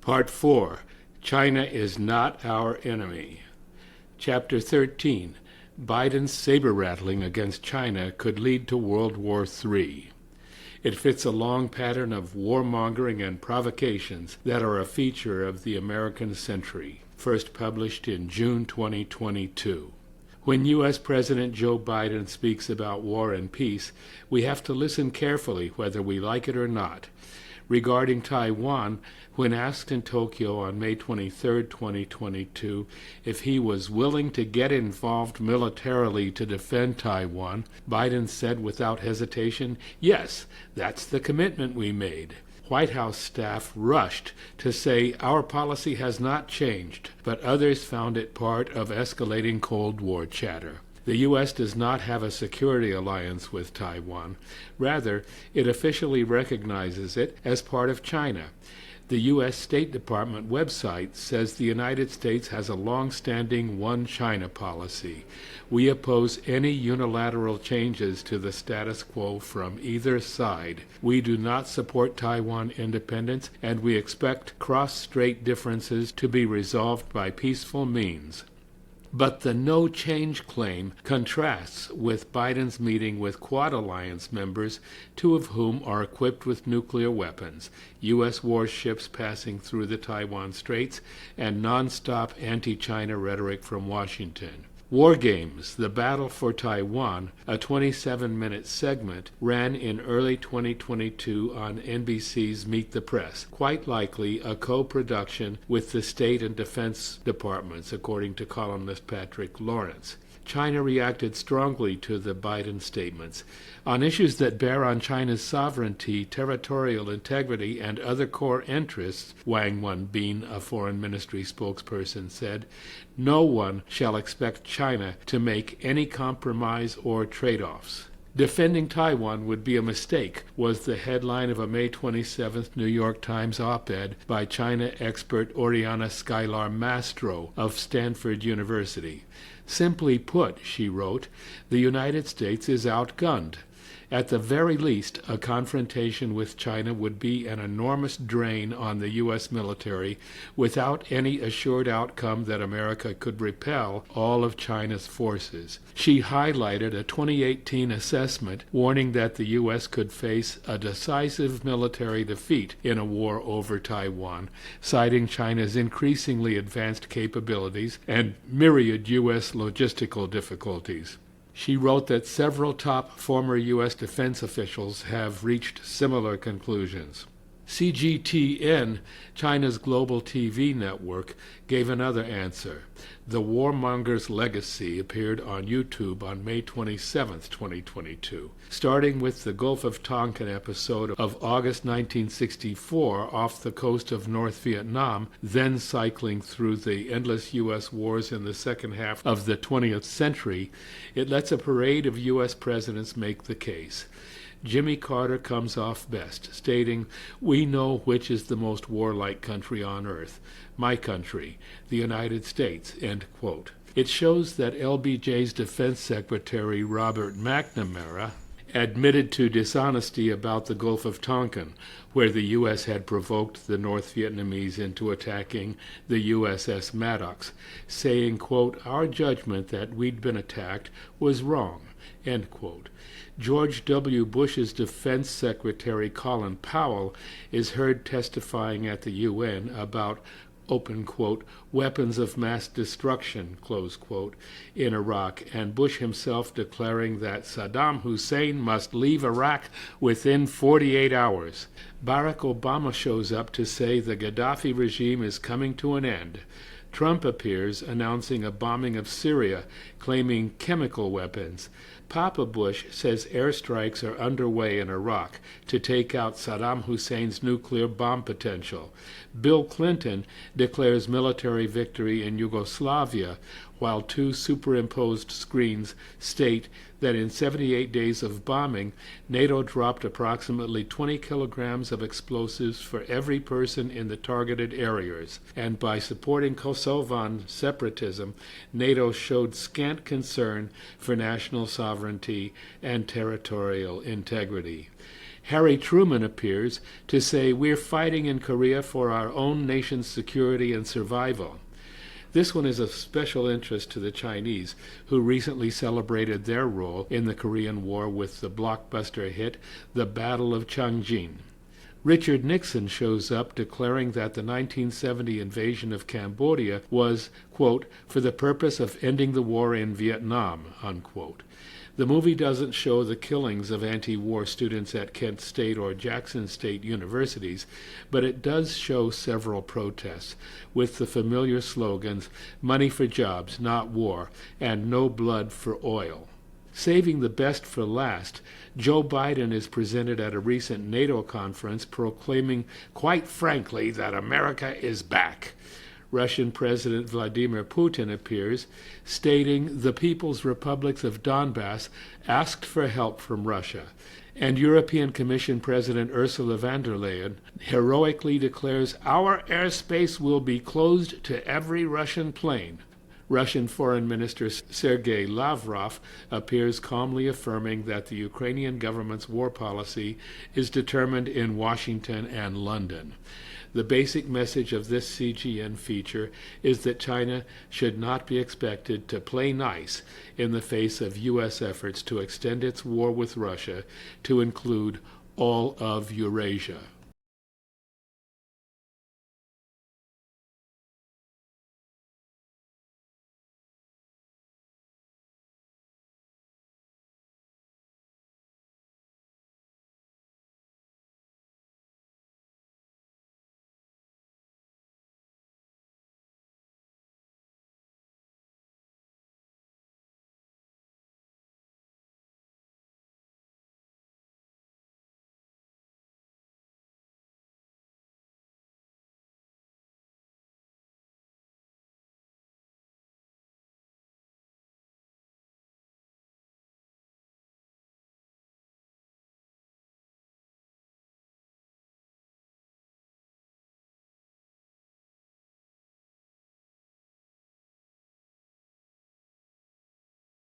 Part 4, China is not our enemy. Chapter 13, Biden's saber-rattling against China could lead to World War III. It fits a long pattern of warmongering and provocations that are a feature of the American century, first published in June 2022. When U.S. President Joe Biden speaks about war and peace, we have to listen carefully whether we like it or not. Regarding Taiwan, when asked in Tokyo on May 23, 2022, if he was willing to get involved militarily to defend Taiwan, Biden said without hesitation, "Yes, that's the commitment we made." White House staff rushed to say our policy has not changed, but others found it part of escalating Cold War chatter. The U.S. does not have a security alliance with Taiwan. Rather, it officially recognizes it as part of China. The U.S. State Department website says the United States has a long-standing One China policy. We oppose any unilateral changes to the status quo from either side. We do not support Taiwan independence, and we expect cross-strait differences to be resolved by peaceful means. But the no-change claim contrasts with Biden's meeting with Quad Alliance members, two of whom are equipped with nuclear weapons, U.S. warships passing through the Taiwan Straits, and non-stop anti-China rhetoric from Washington. War Games, The Battle for Taiwan, a 27-minute segment, ran in early 2022 on NBC's Meet the Press, quite likely a co-production with the State and Defense Departments, according to columnist Patrick Lawrence. China reacted strongly to the Biden statements. On issues that bear on China's sovereignty, territorial integrity, and other core interests, Wang Wenbin, a foreign ministry spokesperson, said, "No one shall expect China to make any compromise or trade-offs." Defending Taiwan would be a mistake was the headline of a May 27th New York Times op-ed by China expert Oriana Skylar Mastro of Stanford University. Simply put, she wrote, the United States is outgunned. At the very least, a confrontation with China would be an enormous drain on the U.S. military without any assured outcome that America could repel all of China's forces. She highlighted a 2018 assessment warning that the U.S. could face a decisive military defeat in a war over Taiwan, citing China's increasingly advanced capabilities and myriad U.S. logistical difficulties. She wrote that several top former U.S. defense officials have reached similar conclusions. CGTN, China's global TV network, gave another answer. The Warmonger's Legacy appeared on YouTube on May 27, 2022. Starting with the Gulf of Tonkin episode of August 1964 off the coast of North Vietnam, then cycling through the endless U.S. wars in the second half of the 20th century, it lets a parade of U.S. presidents make the case. Jimmy Carter comes off best, stating, "We know which is the most warlike country on earth. My country, the United States," end quote. It shows that LBJ's Defense Secretary Robert McNamara admitted to dishonesty about the Gulf of Tonkin, where the U.S. had provoked the North Vietnamese into attacking the USS Maddox, saying, quote, "Our judgment that we'd been attacked was wrong," end quote. George W. Bush's Defense Secretary Colin Powell is heard testifying at the UN about, open quote, "weapons of mass destruction," close quote, in Iraq, and Bush himself declaring that Saddam Hussein must leave Iraq within 48 hours. Barack Obama shows up to say the Gaddafi regime is coming to an end. Trump appears announcing a bombing of Syria, claiming chemical weapons. Papa Bush says airstrikes are underway in Iraq to take out Saddam Hussein's nuclear bomb potential. Bill Clinton declares military victory in Yugoslavia, while two superimposed screens state that in 78 days of bombing, NATO dropped approximately 20 kilograms of explosives for every person in the targeted areas, and by supporting Kosovan separatism, NATO showed scant concern for national sovereignty and territorial integrity. Harry Truman appears to say, "We're fighting in Korea for our own nation's security and survival." This one is of special interest to the Chinese, who recently celebrated their role in the Korean War with the blockbuster hit The Battle of Changjin. Richard Nixon shows up declaring that the 1970 invasion of Cambodia was, quote, "for the purpose of ending the war in Vietnam," unquote. The movie doesn't show the killings of anti-war students at Kent State or Jackson State universities, but it does show several protests, with the familiar slogans, "Money for jobs, not war," and "No blood for oil." Saving the best for last, Joe Biden is presented at a recent NATO conference proclaiming, quite frankly, that America is back. Russian President Vladimir Putin appears, stating the People's Republics of Donbass asked for help from Russia, and European Commission President Ursula von der Leyen heroically declares, "Our airspace will be closed to every Russian plane." Russian Foreign Minister Sergei Lavrov appears calmly affirming that the Ukrainian government's war policy is determined in Washington and London. The basic message of this CGN feature is that China should not be expected to play nice in the face of U.S. efforts to extend its war with Russia to include all of Eurasia.